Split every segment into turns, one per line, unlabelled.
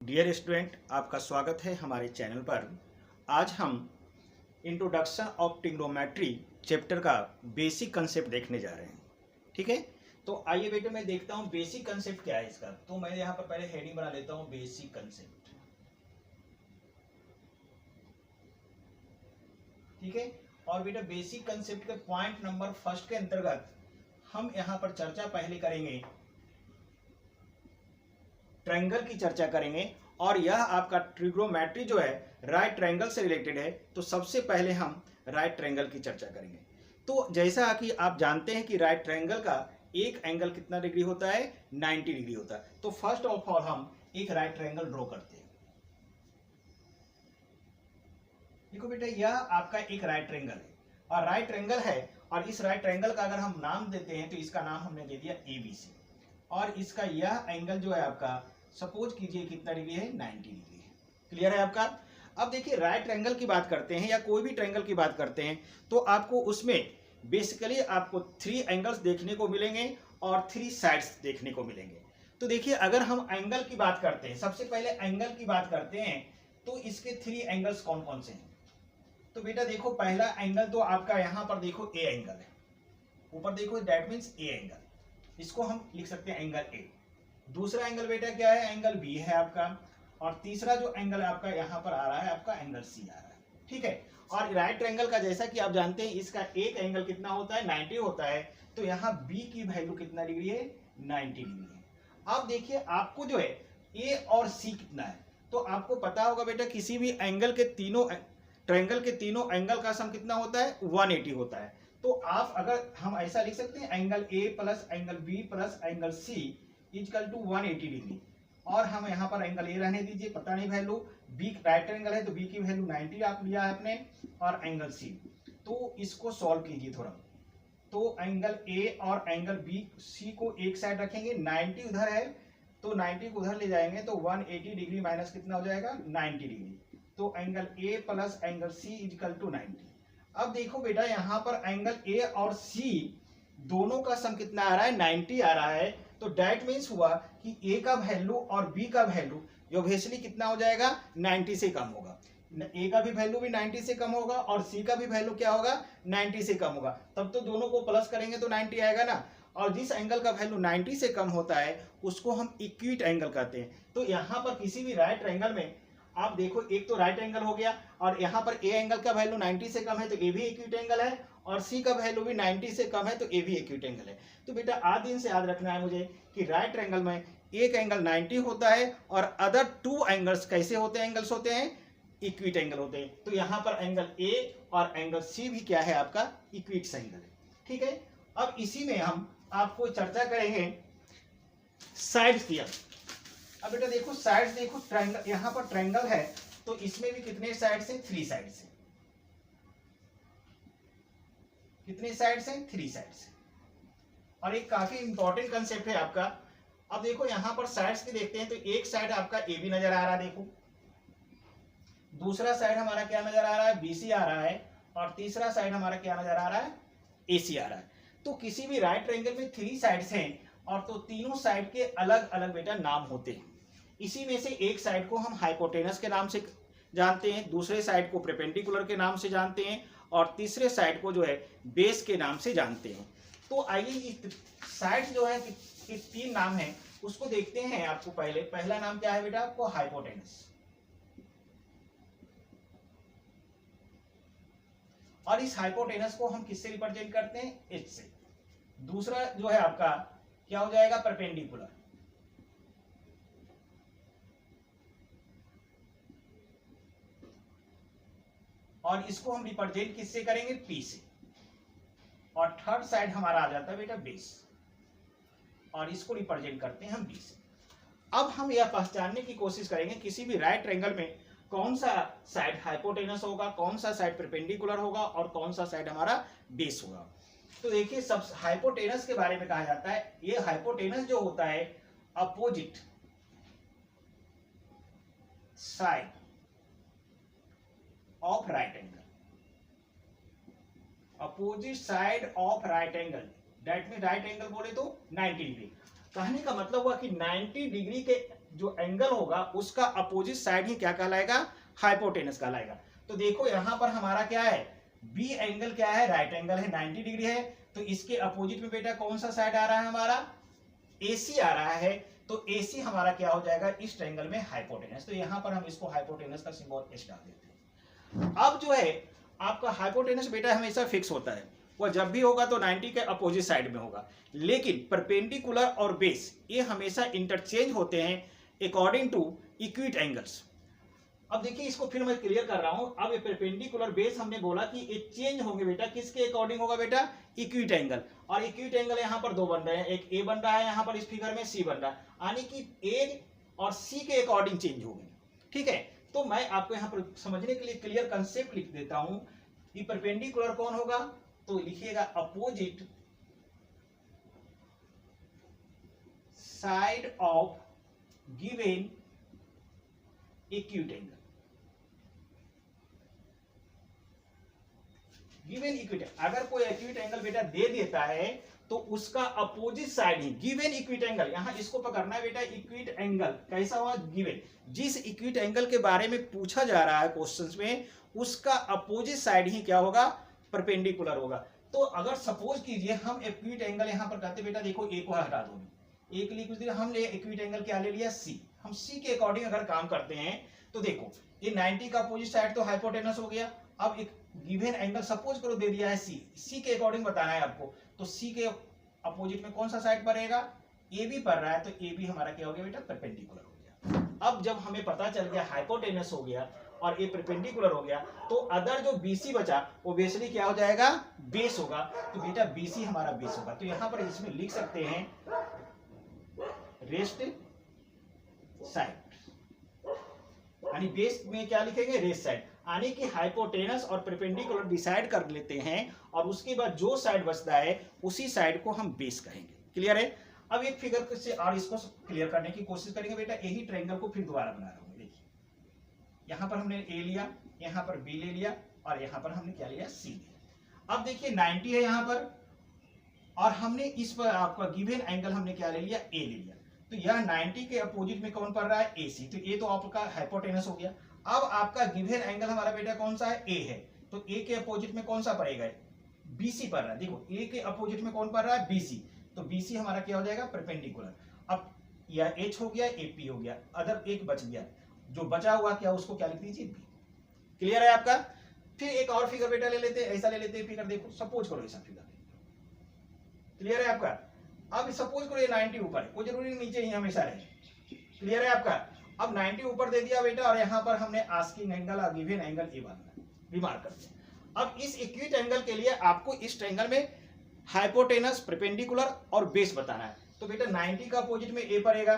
Dear student, आपका स्वागत है हमारे चैनल पर। आज हम इंट्रोडक्शन ऑफ ट्रिग्नोमेट्री चैप्टर का बेसिक कंसेप्ट देखने जा रहे हैं। ठीक है, तो आइए बेटे मैं देखता हूं बेसिक कंसेप्ट क्या है इसका। तो मैं यहां पर पहले हेडिंग बना लेता हूं, बेसिक कंसेप्ट। ठीक है, और बेटा बेसिक कंसेप्ट के पॉइंट नंबर फर्स्ट के अंतर्गत हम यहां पर चर्चा पहले करेंगे, ट्रायंगल की चर्चा करेंगे। और यह आपका ट्रिग्नोमेट्री जो है राइट ट्रायंगल से रिलेटेड है, तो सबसे पहले हम राइट ट्रायंगल की चर्चा करेंगे। तो जैसा कि आप जानते हैं कि राइट ट्रायंगल का एक एंगल कितना डिग्री होता है, 90 डिग्री होता है। तो फर्स्ट ऑफ ऑल हम एक राइट ट्रायंगल ड्रॉ करते हैं। देखो बेटा, यह आपका एक राइट ट्रायंगल है, और राइट ट्रायंगल है, और इस राइट ट्रायंगल का अगर हम नाम देते हैं तो इसका नाम हमने दे दिया ABC। और इसका यह एंगल जो है आपका, सपोज कीजिए कितना डिग्री है, 90 डिग्री है। क्लियर है आपका। अब देखिए, राइट ट्रायंगल की बात करते हैं या कोई भी ट्रायंगल की बात करते हैं, तो आपको उसमें बेसिकली आपको 3 एंगल्स देखने को मिलेंगे और 3 साइड्स देखने को मिलेंगे। तो देखिए, अगर हम एंगल की बात करते हैं, सबसे पहले एंगल की बात करते हैं, तो इसके 3 एंगल्स कौन कौन से हैं। तो बेटा देखो, पहला एंगल तो आपका यहां पर देखो ए एंगल है, ऊपर देखो दैट मीन्स ए एंगल, इसको हम लिख सकते हैं एंगल ए। दूसरा एंगल बेटा क्या है, एंगल बी है आपका। और तीसरा जो एंगल आपका यहां पर आ रहा है, आपका एंगल सी आ रहा है। ठीक है, और राइट ट्रायंगल का जैसा कि आप जानते हैं, इसका एक एंगल कितना होता है, 90 होता है। तो यहाँ बी की वैल्यू कितना डिग्री है, 90 डिग्री है। अब देखिए, आपको जो है ए और सी कितना है, तो आपको पता होगा बेटा, किसी भी एंगल के तीनों ट्रायंगल के तीनों एंगल का सम कितना होता है, 180 होता है। तो आप अगर हम ऐसा लिख सकते हैं, angle A plus angle B plus angle C equal to 180 degree. और हम यहाँ पर एंगल ए रहने दीजिए, पता नहीं वैल्यू, बी राइट एंगल है तो बी की वैल्यू 90 आप लिया है आपने, और एंगल सी। तो इसको सॉल्व कीजिए थोड़ा। तो एंगल ए और एंगल बी सी को एक साइड रखेंगे, 90 उधर है तो 90 को उधर ले जाएंगे, तो 180 डिग्री माइनस कितना हो जाएगा, 90 डिग्री। तो angle A plus angle C equal to 90। अब देखो बेटा, यहां पर एंगल ए और सी दोनों का सम कितना आ रहा है, 90 आ रहा है। तो दैट मीन्स हुआ कि ए का वैल्यू और बी का वैल्यू ऑब्वियसली कितना हो जाएगा, 90 से कम होगा। ए का भी वैल्यू भी 90 से कम होगा और सी का भी वैल्यू क्या होगा, 90 से कम होगा। तब तो दोनों को प्लस करेंगे तो 90 आएगा ना। और जिस एंगल का वैल्यू 90 से कम होता है उसको हम इक्विट एंगल कहते हैं। तो यहाँ पर किसी भी राइट एंगल में आप देखो, एक तो राइट एंगल हो गया, और यहाँ पर ए एंगल का वैल्यू 90 से कम है तो ए भी इक्विट एंगल है, और सी का वैल्यू भी 90 से कम है तो ए भी इक्विट एंगल है। तो बेटा आज दिन से याद रखना है मुझे कि राइट एंगल में एक एंगल 90 होता है और अदर 2 एंगल्स कैसे होते हैं, एंगल्स होते हैं इक्विट एंगल होते हैं। तो यहाँ पर एंगल ए और एंगल सी भी क्या है, आपका इक्विट एंगल है। ठीक है, अब इसी में हम आपको चर्चा करेंगे साइड्स की। अब बेटा देखो, साइड्स देखो, ट्रायंगल, यहाँ पर ट्रायंगल है तो इसमें भी कितने साइड्स हैं, 3 साइड्स हैं। कितने साइड्स हैं, 3 साइड्स हैं। और एक काफी इंपॉर्टेंट कंसेप्ट है आपका। अब देखो, यहां पर साइड्स की देखते हैं तो एक साइड आपका ए बी नजर आ रहा है, देखो। दूसरा साइड हमारा क्या नजर आ रहा है, BC आ रहा है। और तीसरा साइड हमारा क्या नजर आ रहा है, AC आ रहा है। तो किसी भी राइट ट्रायंगल में 3 साइड्स हैं, और तो तीनों साइड के अलग अलग बेटा नाम होते हैं। इसी में से एक साइड को हम हाइपोटेनस के नाम से जानते हैं, दूसरे साइड को परपेंडिकुलर के नाम से जानते हैं, और तीसरे साइड को जो है बेस के नाम से जानते हैं। तो आइए, साइड जो है कि 3 नाम है उसको देखते हैं। आपको पहला नाम क्या है बेटा, आपको हाइपोटेनस। और इस हाइपोटेनस को हम किससे रिप्रेजेंट करते हैं, एच से। दूसरा जो है आपका क्या हो जाएगा, परपेंडिकुलर। और इसको हम रिप्रेजेंट किससे करेंगे, P से। और थर्ड साइड हमारा आ जाता है बेटा बेस, और इसको रिप्रेजेंट करते हैं हम B से। अब हम यह पहचानने की कोशिश करेंगे किसी भी राइट ट्रायंगल में कौन सा साइड हाइपोटेनस होगा, कौन सा साइड परपेंडिकुलर होगा, और कौन सा साइड हमारा बेस होगा। तो देखिए, सब हाइपोटेनस के बारे में कहा जाता है, ये हाइपोटेनस जो होता है opposite side of right angle, opposite side of right angle. That mean right angle बोले तो 90 डिग्री। कहने का मतलब हुआ कि 90 डिग्री के जो एंगल होगा उसका अपोजिट साइड ही क्या कहलाएगा, हाइपोटेनस कहलाएगा। तो देखो यहां पर हमारा क्या है, बी एंगल क्या है, राइट एंगल है, 90 डिग्री है। तो इसके अपोजिट में बेटा कौन सा साइड आ रहा है, हमारा AC आ रहा है। तो AC हमारा क्या हो जाएगा, इस ट्रायंगल में हाइपोटेनस। तो यहां पर हम इसको हाइपोटेनस का सिंबल एस डाल देते हैं। अब जो है आपका हाइपोटेनस बेटा हमेशा फिक्स होता है, वह जब भी होगा तो 90 के अपोजिट साइड में होगा। लेकिन परपेंडिकुलर और बेस ये हमेशा इंटरचेंज होते हैं अकॉर्डिंग टू इक्विट एंगल्स। अब देखिए इसको फिर मैं क्लियर कर रहा हूं। अब ये परपेंडिकुलर बेस हमने बोला कि ये चेंज होंगे बेटा, किसके अकॉर्डिंग होगा बेटा, इक्विट एंगल। और इक्विट एंगल यहां पर दो बन रहे हैं, एक ए बन रहा है यहां पर इस फिगर में, सी बन रहा है, यानी कि ए और सी के अकॉर्डिंग चेंज होंगे। ठीक है, तो मैं आपको यहां पर समझने के लिए क्लियर कंसेप्ट लिख देता हूं कि परपेंडिकुलर कौन होगा, तो लिखिएगा opposite side of given acute angle. Given इक्विट, अगर कोई एक्यूट एंगल बेटा दे देता है तो उसका अपोजिट साइड ही गिवन इक्विट एंगल, यहां इसको पकड़ना है बेटा, इक्विट एंगल कैसा हुआ, गिवन, जिस इक्विट एंगल के बारे में पूछा जा रहा है क्वेश्चंस में उसका अपोजिट साइड ही क्या होगा, परपेंडिकुलर होगा। तो अगर सपोज कीजिए हम इक्विट एंगल यहां पर कहते बेटा, देखो ए को हटा दो, एक लिख दिया हमने, इक्विट एंगल क्या ले लिया, सी। हम सी के अकॉर्डिंग अगर काम करते हैं तो देखो ये 90 का अपोजिट साइड तो हाइपोटेनस हो गया। अब एक गिवन एंगल सपोज करो दे दिया है सी, सी के अकॉर्डिंग बताना है आपको, तो सी के अपोजिट में कौन सा साइड पड़ेगा, ए बी पड़ रहा है, तो ए बी हमारा क्या हो गया बेटा, परपेंडिकुलर हो गया। अब जब हमें पता चल गया हाइपोटेनस हो गया और ए परपेंडिकुलर हो गया, तो अदर जो बीसी बचा वो बेसिकली क्या हो जाएगा, बेस होगा। तो बेटा बीसी हमारा बेस होगा। तो यहां पर इसमें लिख सकते हैं रेस्ट साइड, यानी बेस में क्या लिखेंगे, रेस्ट साइड, यानी कि हाइपोटेनस और परपेंडिकुलर डिसाइड कर लेते हैं और उसके बाद जो साइड बचता है उसी साइड को हम बेस कहेंगे। क्लियर है। अब एक फिगर से और इसको क्लियर करने की कोशिश करेंगे बेटा, यही ट्रायंगल को फिर दोबारा बना रहा हूं। देखिए यहां पर हमने ए लिया, यहां पर बी ले लिया और यहां पर हमने क्या लिया, सी लिया। अब देखिए 90 है यहां पर और हमने इस पर आपका गिवन एंगल हमने क्या ले लिया, ए ले लिया। तो यह 90 के अपोजिट में कौन पड़ रहा है, AC। तो ये तो आपका हाइपोटेनस हो गया। अब आपका गिवन एंगल हमारा बेटा कौन सा है, A है। तो A के अपोजिट में कौन सा पड़ेगा, BC पड़ रहा है। देखो A के अपोजिट में कौन पड़ रहा है, BC। तो BC हमारा क्या हो जाएगा, परपेंडिकुलर। अब यह H हो गया, AP हो गया, अदर एक बच गया, जो बचा हुआ क्या उसको क्या लिख दीजिए, B। क्लियर है आपका। फिर एक और फिगर बेटा ले लेते हैं, ऐसा ले लेते हैं फिगर। देखो सपोज करो ऐसा फिगर, क्लियर है आपका। अब सपोज करो ये 90 ऊपर है, कोई जरूरी नीचे ही हमेशा रहे। क्लियर है आपका। अब 90 ऊपर दे दिया बेटा और यहां पर हमने आस्किंग एंगल और given angle A banana, remark कर दिया। अब इस इक्विट एंगल के लिए आपको इस ट्रायंगल में हाइपोटेनस, परपेंडिकुलर और बेस बताना है। तो बेटा 90 का अपोजिट में ए पड़ेगा,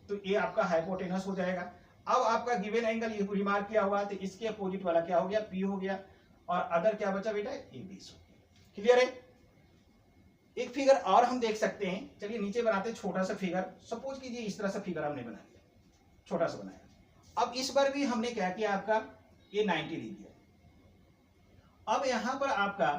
तो ये आपका हाइपोटेनस हो जाएगा। अब आपका गिवन एंगल रिमार्क किया हुआ है, तो इसके अपोजिट वाला क्या हो गया, पी हो गया, और अदर क्या बचा बेटा, ए बेस हो गया। क्लियर है। एक फिगर और हम देख सकते हैं, चलिए नीचे बनाते हैं छोटा सा फिगर। सपोज कीजिए इस तरह सा फिगर हमने बना लिया, छोटा सा बनाया। अब इस बार भी हमने क्या किया, आपका ये 90 दे दिया। अब यहां पर आपका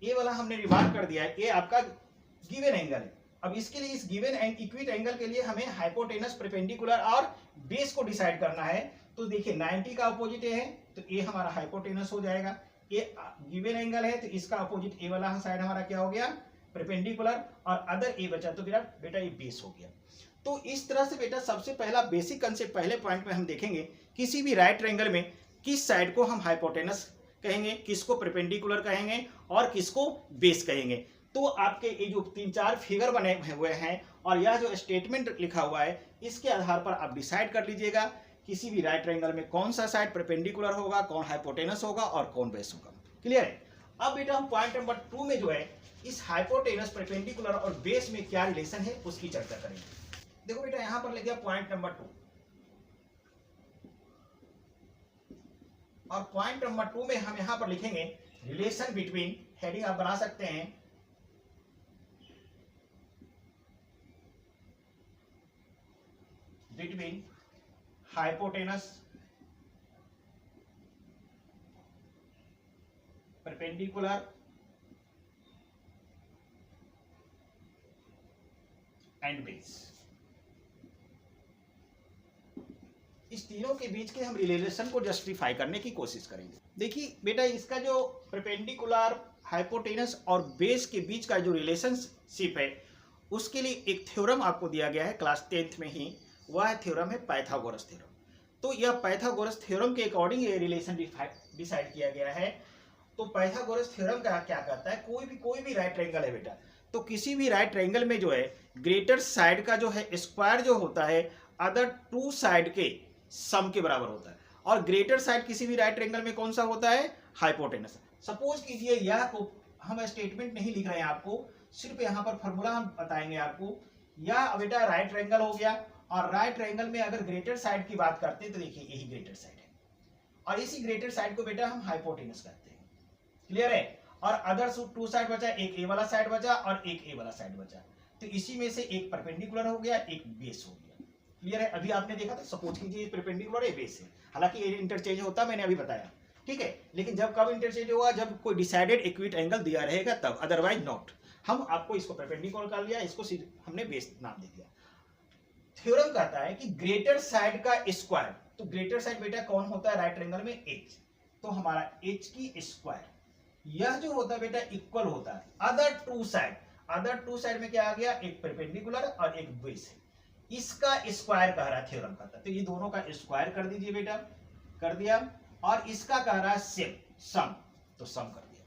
ये वाला हमने रिमार्क कर दिया है, ये आपका गिवन एंगल है। अब इसके लिए इस गिवन इक्विट एंगल के लिए हमें हाइपोटेनस, परपेंडिकुलर और बेस को डिसाइड करना है। तो देखिए 90 का अपोजिट है, तो ये हमारा हाइपोटेनस हो जाएगा। ये गिवन एंगल है, तो इसका अपोजिट ए वाला साइड हमारा क्या हो गया, परपेंडिकुलर, और अदर ए बचा तो बेटा ये बेस हो गया। तो इस तरह से बेटा सबसे पहला बेसिक कंसेप्ट पहले पॉइंट में हम देखेंगे, किसी भी राइट ट्रायंगल में किस साइड को हम हाइपोटेनस कहेंगे, किसको परपेंडिकुलर कहेंगे और किसको बेस कहेंगे। तो आपके ये जो 3-4 फिगर बने हुए हैं और यह जो स्टेटमेंट लिखा हुआ है, इसके आधार पर आप डिसाइड कर लीजिएगा किसी भी राइट ट्रायंगल में कौन सा साइड परपेंडिकुलर होगा, कौन हाइपोटेनस होगा और कौन बेस होगा। क्लियर है। अब बेटा हम पॉइंट नंबर 2 में जो है इस हाइपोटेनस, परपेंडिकुलर और बेस में क्या रिलेशन है उसकी चर्चा करेंगे। देखो बेटा यहां पर लिख दिया पॉइंट नंबर 2, और पॉइंट नंबर 2 में हम यहां पर लिखेंगे रिलेशन बिटवीन, हेडिंग आप बना सकते हैं, between hypotenuse, perpendicular and base. इस तीनों के बीच के हम रिलेशन को जस्टिफाई करने की कोशिश करेंगे। देखिए बेटा, इसका जो परपेंडिकुलर, हाइपोटेनस और बेस के बीच का जो रिलेशनशिप है, उसके लिए एक थ्योरम आपको दिया गया है क्लास 10th में ही। वह थ्योरम है पाइथागोरस थ्योरम। तो यह पाइथागोरस थ्योरम के अकॉर्डिंग ये रिलेशन डिसाइड किया गया है। तो पाइथागोरस थ्योरम का क्या कहता है, कोई भी राइट ट्रायंगल है बेटा, तो किसी भी राइट ट्रायंगल में जो है ग्रेटर साइड का जो है स्क्वायर जो होता है अदर टू साइड के सम के बराबर होता है। और ग्रेटर साइड किसी भी राइट ट्रायंगल में कौन सा होता है, हाइपोटेनस। सपोज कीजिए यह को हम स्टेटमेंट नहीं लिख रहे हैं आपको, सिर्फ यहाँ पर फॉर्मूला हम बताएंगे आपको। यह बेटा राइट ट्रायंगल हो गया, और राइट ट्रायंगल में अगर ग्रेटर साइड की बात करते हैं तो देखिए यही ग्रेटर साइड है, और इसी ग्रेटर साइड को बेटा हम हाइपोटेनस कहते हैं। क्लियर है। और अदर टू साइड बचा, एक ए वाला साइड बचा और एक ए वाला साइड बचा, तो इसी में से एक परपेंडिकुलर हो गया, एक बेस हो गया। क्लियर है। अभी आपने देखा था, सपोज कीजिए परपेंडिकुलर है, बेस है, हालांकि इंटरचेंज होता मैंने अभी बताया, ठीक है। लेकिन जब कब इंटरचेंज होगा, जब कोई डिसाइडेड इक्विट एंगल दिया रहेगा तब, अदरवाइज नॉट। हम आपको इसको परपेंडिकुलर कर लिया, इसको हमने बेस नाम दे दिया। थ्योरम कहता है कि ग्रेटर साइड का स्क्वायर, तो ग्रेटर साइड बेटा कौन होता है राइट ट्रायंगल में, एच। तो हमारा एच की स्क्वायर यह जो होता है बेटा इक्वल होता है other two side. Other two side में क्या आ गया, एक परपेंडिकुलर और एक बेस है, इसका स्क्वायर कह रहा है थ्योरम कहता है। तो ये दोनों का स्क्वायर कर दीजिए बेटा, कर दिया। और इसका कह रहा है सम, तो सम कर दिया।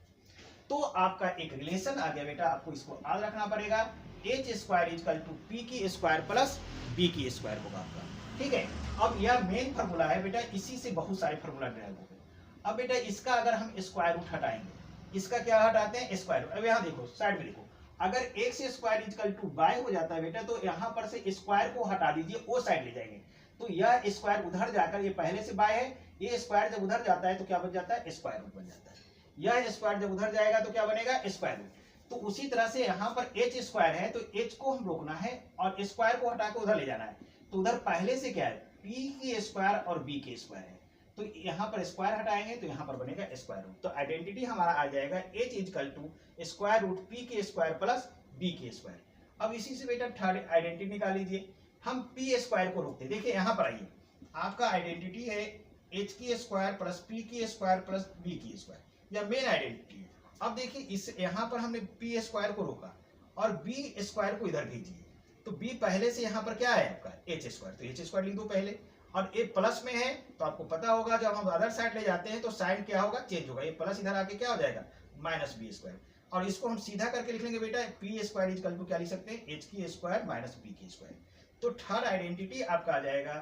तो आपका एक रिलेशन आ गया बेटा, आपको इसको याद रखना पड़ेगा। H square equal to P की स्क्वायर प्लस बी की स्क्वायर होगा आपका, ठीक है। अब यह मेन फार्मूला है बेटा, इसी से बहुत सारे फार्मूला ड्राइव हो गए। अब बेटा इसका अगर हम स्क्वायर रूट हटाएंगे, इसका क्या हटाते हैं, स्क्वायर। अब यहाँ देखो साइड में देखो, अगर X square equal to Y हो जाता है बेटा, तो यहाँ पर से स्क्वायर को हटा दीजिए, वो साइड ले जाएंगे, तो यह स्क्वायर उधर जाकर, ये पहले से वाई है, ये स्क्वायर जब उधर जाता है तो क्या बन जाता है, स्क्वायर रूट बन जाता है। यह स्क्वायर जब उधर जाएगा तो क्या बनेगा, स्क्वायर रूट। तो उसी तरह से यहाँ पर एच स्क्वायर है, तो एच को हम रोकना है और स्क्वायर को हटा के उधर ले जाना है। तो उधर पहले से क्या है, पी की स्क्वायर और बी के स्क्वायर है, तो यहाँ पर स्क्वायर हटाएंगे तो यहाँ पर बनेगा स्क्वायर रूट। तो आइडेंटिटी हमारा आ जाएगा H equal to square root P के स्क्वायर प्लस बी के स्क्वायर। अब इसी से बेटा थर्ड आइडेंटिटी निकाल लीजिए। हम पी स्क्वायर को रोकते, देखिए यहाँ पर आइए, आपका आइडेंटिटी है एच की स्क्वायर प्लस पी की स्क्वायर प्लस बी की स्क्वायर, यह मेन आइडेंटिटी है। अब देखिए इस यहाँ पर हमने पी स्क्वायर को रोका और बी स्क्वायर को इधर भेजिए, तो बी पहले से यहाँ पर क्या है आपका एच स्क्वायर, तो एच स्क्वायर लिख दो पहले। और ए प्लस में है तो आपको पता होगा जब हम अदर साइड ले जाते हैं तो साइन क्या होगा, चेंज होगा, ये प्लस इधर आके क्या हो जाएगा, माइनस बी स्क्वायर। और इसको हम सीधा करके लिख लेंगे बेटा, पी स्क्वायर इक्वल टू क्या लिख सकते हैं, एच की स्क्वायर माइनस बी की स्क्वायर। तो थर्ड आइडेंटिटी आपका आ जाएगा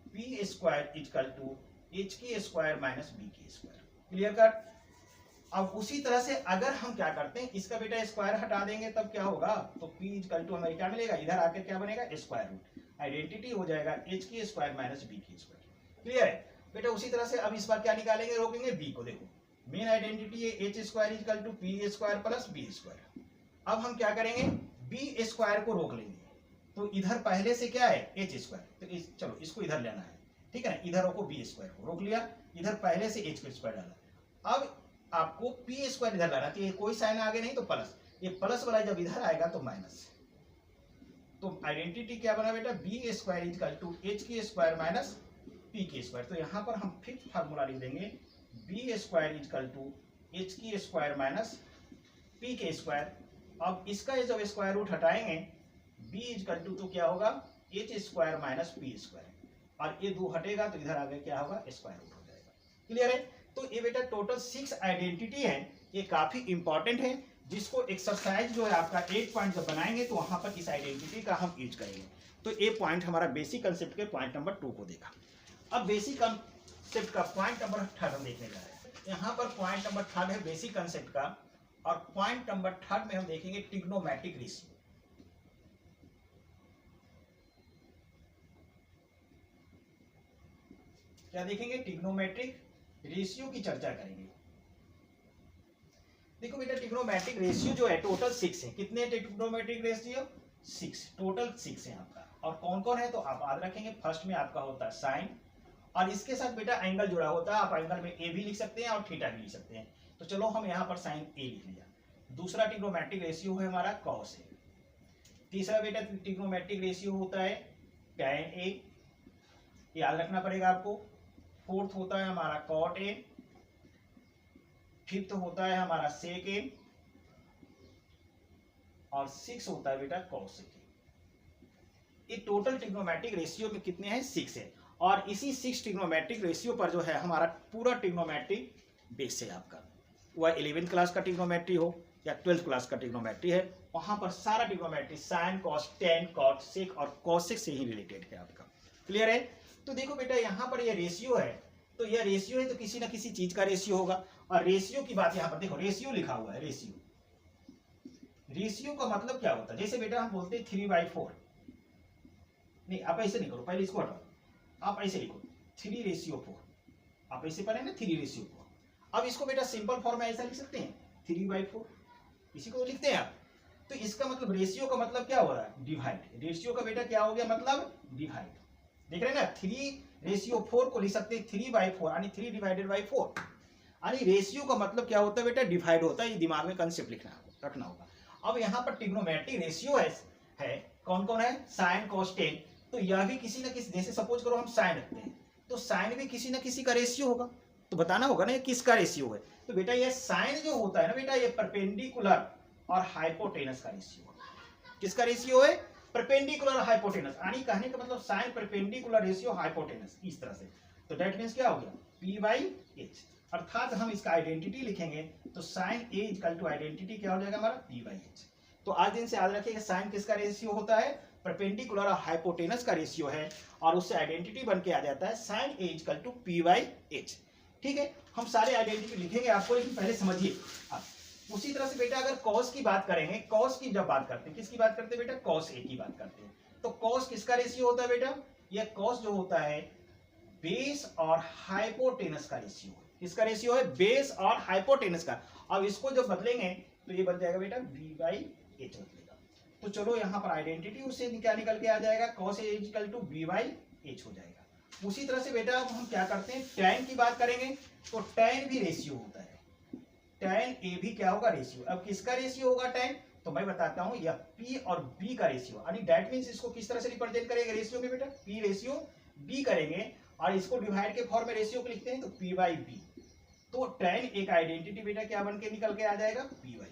P square equal to H की स्क्वायर माइनस बी की स्क्वायर। Clear cut. अब उसी तरह से अगर हम क्या करते हैं, इसका बेटा स्क्वायर हटा देंगे तब क्या होगा, तो p इक्वल टू हमें क्या मिलेगा, इधर आके क्या बनेगा, स्क्वायर रूट। आइडेंटिटी हो जाएगा h की स्क्वायर माइनस b की स्क्वायर। क्लियर है बेटा। उसी तरह से अब इस बार क्या निकालेंगे, रोकेंगे b को। देखो मेन आइडेंटिटी है h square equal to P square plus B square. अब हम क्या करेंगे, b स्क्वायर को रोक लेंगे, तो इधर पहले से क्या है h स्क्वायर, तो चलो इसको इधर लेना है, ठीक है ना, इधर रोको b स्क्वायर को रोक लिया, इधर पहले से h स्क्वायर डाला। अब आपको पी स्क्वायर इधर लाना, तो कोई साइन आगे नहीं तो प्लस, ये प्लस वाला जब इधर आएगा तो माइनस। तो आइडेंटिटी क्या बना बेटा, B square equal to H की स्क्वायर माइनस पी की स्क्वायर। तो यहाँ पर हम फिफ्थ फार्मूला लिख देंगे, B square equal to H की स्क्वायर माइनस पी के स्क्वायर। अब इसका जब स्क्वायर रूट हटाएंगे, बी इक्वल टू तो क्या होगा, H square minus P square, और ये दो हटेगा तो इधर आगे क्या होगा, स्क्वायर रूट हो जाएगा। क्लियर है। तो ये बेटा टोटल 6 आइडेंटिटी है, ये काफी इंपॉर्टेंट है, जिसको एक्सरसाइज जो है आपका 8 पॉइंट जब बनाएंगे तो वहां पर इस आइडेंटिटी का हम यूज करेंगे। तो ये पॉइंट हमारा बेसिक कंसेप्ट के पॉइंट नंबर 2 को देखा। अब बेसिक कंसेप्ट का पॉइंट नंबर 3 हम देखने जा रहे हैं। यहाँ पर पॉइंट नंबर 3 है बेसिक कंसेप्ट का, और पॉइंट नंबर 3 में हम देखेंगे ट्रिग्नोमेट्रिक रेशियो। क्या देखेंगे, ट्रिग्नोमेट्रिक रेशियो की चर्चा करेंगे। देखो बेटा ट्रिग्नोमेट्रिक रेशियो जो है टोटल 6 है। कितने हैं ट्रिग्नोमेट्रिक रेशियो, 6, टोटल 6 है आपका। और कौन कौन है तो आप याद रखेंगे, फर्स्ट में आपका होता है साइन, और इसके साथ बेटा एंगल जुड़ा होता है, आप एंगल में ए भी लिख सकते हैं और थीटा भी लिख सकते हैं। तो चलो हम यहाँ पर साइन ए लिख लिया। दूसरा ट्रिग्नोमेट्रिक रेशियो है हमारा कॉस ए। तीसरा बेटा ट्रिग्नोमेट्रिक रेशियो होता है टैन ए। याद रखना पड़ेगा आपको। फोर्थ होता है हमारा कॉट ए, फिफ्थ होता है हमारा सेक ए, और सिक्स होता है बेटा कॉसेक ए। ये टोटल ट्रिग्नोमेट्रिक रेशियो में कितने हैं? 6 है। और इसी 6 ट्रिग्नोमेट्रिक रेशियो पर जो है हमारा पूरा ट्रिग्नोमेट्रिक बेस है आपका। वह 11th क्लास का ट्रिग्नोमेट्री हो या 12th क्लास का ट्रिग्नोमेट्री है, वहां पर सारा trigonometry sine cos tan cot sec और कॉसेक से ही रिलेटेड है आपका। क्लियर है? तो देखो बेटा यहाँ पर ये रेशियो है, तो यह रेशियो है तो किसी ना किसी चीज का रेशियो होगा। और रेशियो की बात यहाँ पर देखो, रेशियो लिखा हुआ है। रेशियो रेशियो का मतलब क्या होता है? जैसे बेटा हम बोलते हैं 3/4, नहीं आप ऐसे नहीं करो, पहले इसको हटाओ, आप ऐसे लिखो 3/4। आप ऐसे पढ़े ना 3/4। अब इसको बेटा सिंपल फॉर्म में ऐसा लिख सकते हैं 3/4, इसी को तो लिखते हैं आप। तो इसका मतलब रेशियो का मतलब क्या हो रहा है? डिवाइड। रेशियो का बेटा क्या हो गया? मतलब डिवाइड। देख रहे हैं ना, 3/4 को लिख सकते हैं 3/4 यानी 3/4। यानी रेशियो का मतलब क्या होता है बेटा? डिवाइड होता है। ये दिमाग में कंसेप्ट रखना होगा। अब यहाँ पर ट्रिग्नोमेट्रिक रेशियो है कौन कौन है? Sign cos ten. तो यह भी किसी ना किसी, जैसे सपोज करो हम साइन रखते हैं, तो साइन भी किसी ना किसी का रेशियो होगा, तो बताना होगा ना ये किसका रेशियो है। तो बेटा ये साइन जो होता है ना बेटा, ये परपेंडिकुलर और हाइपोटेनस का रेशियो है। किसका रेशियो है? Perpendicular hypotenuse. यानी कहने का मतलब साइन परपेंडिकुलर रेशियो हाइपोटेनस, इस तरह से। तो दैट मींस क्या हो गया? P/H। अर्थात हम इसका आइडेंटिटी लिखेंगे तो sine A equal to identity क्या हो जाएगा हमारा? P/H। तो आज दिन से याद रखिएगा साइन किसका रेशियो होता है? परपेंडिकुलर और हाइपोटेनस का रेशियो है, और उससे आइडेंटिटी बन के आ जाता है sign A equal to P/H। ठीक है, हम सारे आइडेंटिटी लिखेंगे आपको, लेकिन पहले समझिए आप। उसी तरह से बेटा अगर कॉस की बात करेंगे, कॉस की जब बात करते हैं, किसकी बात करते हैं बेटा? कॉस ए की बात करते हैं। तो कॉस किसका रेशियो होता है बेटा? यह कॉस जो होता है बेस और हाइपोटेनस का रेशियो है। किसका रेशियो है? बेस और हाइपोटेनस का। अब इसको जब बदलेंगे तो ये बन जाएगा बेटा V/H बदलेगा। तो चलो यहाँ पर आइडेंटिटी उससे क्या निकल के आ जाएगा? cos A equal to V/H हो जाएगा। उसी तरह से बेटा अब हम क्या करते हैं, tan की बात करेंगे तो tan भी रेशियो होता है। tan A भी क्या होगा? रेशियो। अब किसका रेशियो होगा tan? तो मैं बताता हूं, यह P और B का रेशियो, यानी दैट मींस इसको किस तरह से रिप्रेजेंट करेंगे रेशियो में बेटा? P रेशियो B करेंगे, और इसको डिवाइड के फॉर्म में रेशियो को लिखते हैं तो P/B। तो tan एक आइडेंटिटी बेटा क्या बन के निकल के आ जाएगा? P/B।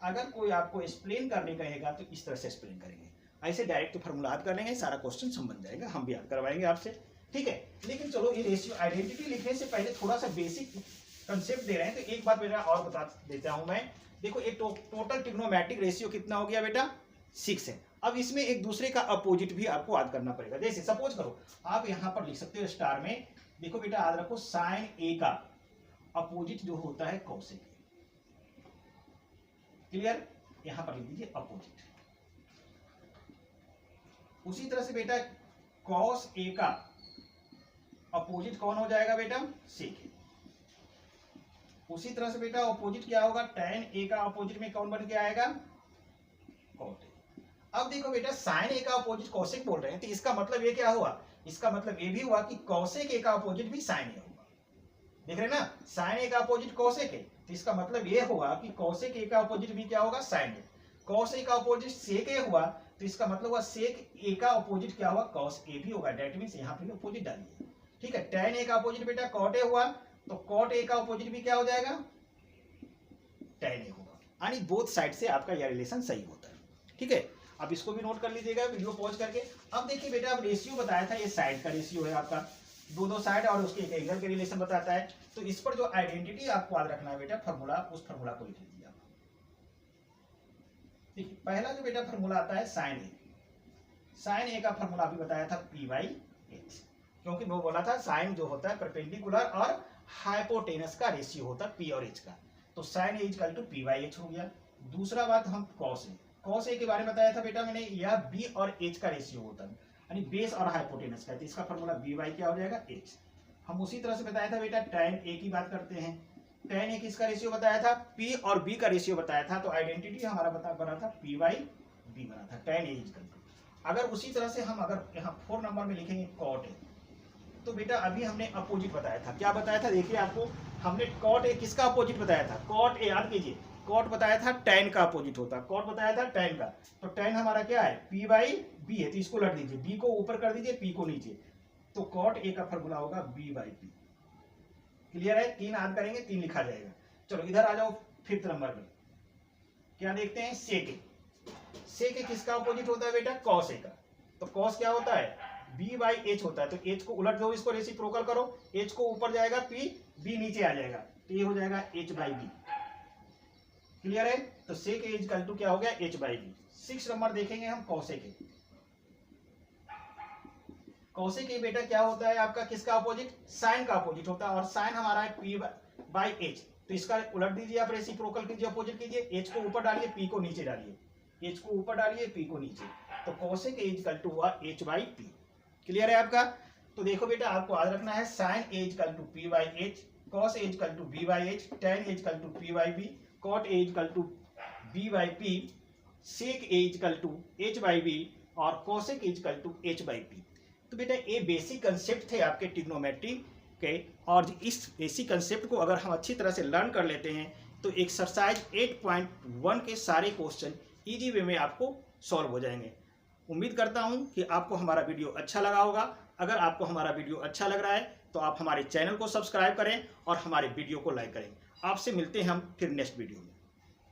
अगर कोई आपको एक्सप्लेन करने कहेगा तो इस तरह से एक्सप्लेन करेंगे, ऐसे डायरेक्ट तो फॉर्मूला याद कर लेंगे, सारा क्वेश्चन समझ जाएगा, हम भी याद करवाएंगे आपसे। ठीक है, लेकिन चलो ये रेशियो आइडेंटिटी लिखने से पहले थोड़ा सा बेसिक कंसेप्ट दे रहे हैं, तो एक बात बेटा और बता देता हूं मैं। देखो ये टोटल ट्रिग्नोमेट्रिक रेशियो कितना हो गया बेटा? 6 है। अब इसमें एक दूसरे का अपोजिट भी आपको याद करना पड़ेगा। जैसे सपोज करो आप यहां पर लिख सकते हो स्टार में, देखो बेटा याद रखो साइन ए का अपोजिट जो होता है कॉसेक ए। क्लियर? यहां पर लिख दीजिए अपोजिट। उसी तरह से बेटा कॉस ए का अपोजिट कौन हो जाएगा बेटा? सेक ए। उसी तरह से बेटा अपोजिट क्या होगा? tan A का अपोजिट में कौन बन के आएगा? cot A। अब देखो बेटा sin A का अपोजिट cosec बोल रहे हैं, तो इसका मतलब ये क्या हुआ? इसका मतलब ये भी हुआ कि cosec A का अपोजिट भी sin A होगा। देख रहे हैं ना, sin A का अपोजिट cosec A, तो इसका मतलब ये हुआ कि cosec A का अपोजिट भी क्या होगा? sin A। cos A का अपोजिट sec A हुआ, तो इसका मतलब हुआ sec A का अपोजिट क्या हुआ? cos A भी होगा। दैट मींस यहाँ पे अपोजिट डालिए। ठीक है, tan A का अपोजिट बेटा cot A हुआ, तो cot A का अपोजिट भी क्या हो जाएगा? tan A होगा। यानी बोथ साइड से आपका यह रिलेशन सही होता है। ठीक है, अब इसको भी नोट कर लीजिएगा वीडियो पॉज करके। अब देखिए बेटा, अब रेशियो बताया था, ये साइड का रेशियो है आपका, दो साइड और उसके एक एंगल के रिलेशन बताता है। तो इस पर जो आइडेंटिटी आपको याद रखना है बेटा, फॉर्मूला, उस फॉर्मूला को लिख लीजिए आप। देखिए पहला जो बेटा फॉर्मूला आता है साइन ए। साइन ए का फॉर्मूला अभी बताया था P/H, क्योंकि वो बोला था साइन जो होता है परपेंडिकुलर और हाइपोटेनस का रेशियो होता है P और H का। तो sign A equal to P/H हो गया। दूसरा बात हम कॉस ए, कॉस ए के बारे में बताया था बेटा मैंने, यह B और H का रेशियो होता है, यानी बेस और हाइपोटेनस का। तो इसका फॉर्मूला B/, क्या हो जाएगा? H। हम उसी तरह से बताया था बेटा tan A की बात करते हैं। tan A किसका रेशियो बताया था? P और B का रेशियो बताया था। तो आइडेंटिटी हमारा बना था P/B बना था, tan A इक्वल टू। अगर उसी तरह से हम अगर यहाँ 4 नंबर में लिखेंगे cot A, तो बेटा अभी हमने अपोजिट बताया था। क्या बताया था? देखिए आपको, हमने cot A किसका अपोजिट बताया था? cot A, याद कीजिए, cot बताया था tan का अपोजिट होता है, cot बताया था tan का। तो tan हमारा क्या है? P/B है, तो इसको लट दीजिए, B को ऊपर कर दीजिए, P को नीचे। तो कॉट ए का फॉर्मूला होगा बी बाई पी। क्लियर है? 3 याद करेंगे, 3 लिखा जाएगा। चलो इधर आ जाओ 5th नंबर पे। क्या देखते हैं? सेक ए। सेक ए किसका अपोजिट होता है बेटा? कॉस ए का। तो कॉस क्या होता है? बी बाई एच होता है। तो एच को उलट दो, इसको रेसिप्रोकल करो। एच को ऊपर जाएगा पी, बी नीचे आ जाएगा, तो ये हो जाएगा एच बाई बी। क्लियर है? तो सेक ए इक्वल टू क्या हो गया? H by B. 6 नंबर देखेंगे हम कॉसेक ए। कॉसेक ए बेटा क्या होता है आपका? किसका अपोजिट? साइन का अपोजिट होता है, और साइन हमारा है पी बाई एच। तो इसका उलट दीजिए आप, रेसिप्रोकल कीजिए, अपोजिट कीजिए। एच को ऊपर डालिए, पी को नीचे डालिए। एच को ऊपर डालिए, पी को नीचे। तो कॉसेक ए इक्वल टू हुआ एच बाई पी। क्लियर है आपका? तो देखो बेटा आपको याद रखना है sine A equal to P by H, cos A equal to B by H, tan A equal to P by B, cot A equal to B by P, sec A equal to H by B, और cosec A equal to H by P. तो बेटा ये basic concept थे आपके trigonometry के, और इस basic concept को अगर हम अच्छी तरह से लर्न कर लेते हैं तो एक्सरसाइज 8.1 के सारे क्वेश्चन इजी वे में आपको सॉल्व हो जाएंगे। उम्मीद करता हूं कि आपको हमारा वीडियो अच्छा लगा होगा। अगर आपको हमारा वीडियो अच्छा लग रहा है तो आप हमारे चैनल को सब्सक्राइब करें और हमारे वीडियो को लाइक करें। आपसे मिलते हैं हम फिर नेक्स्ट वीडियो में।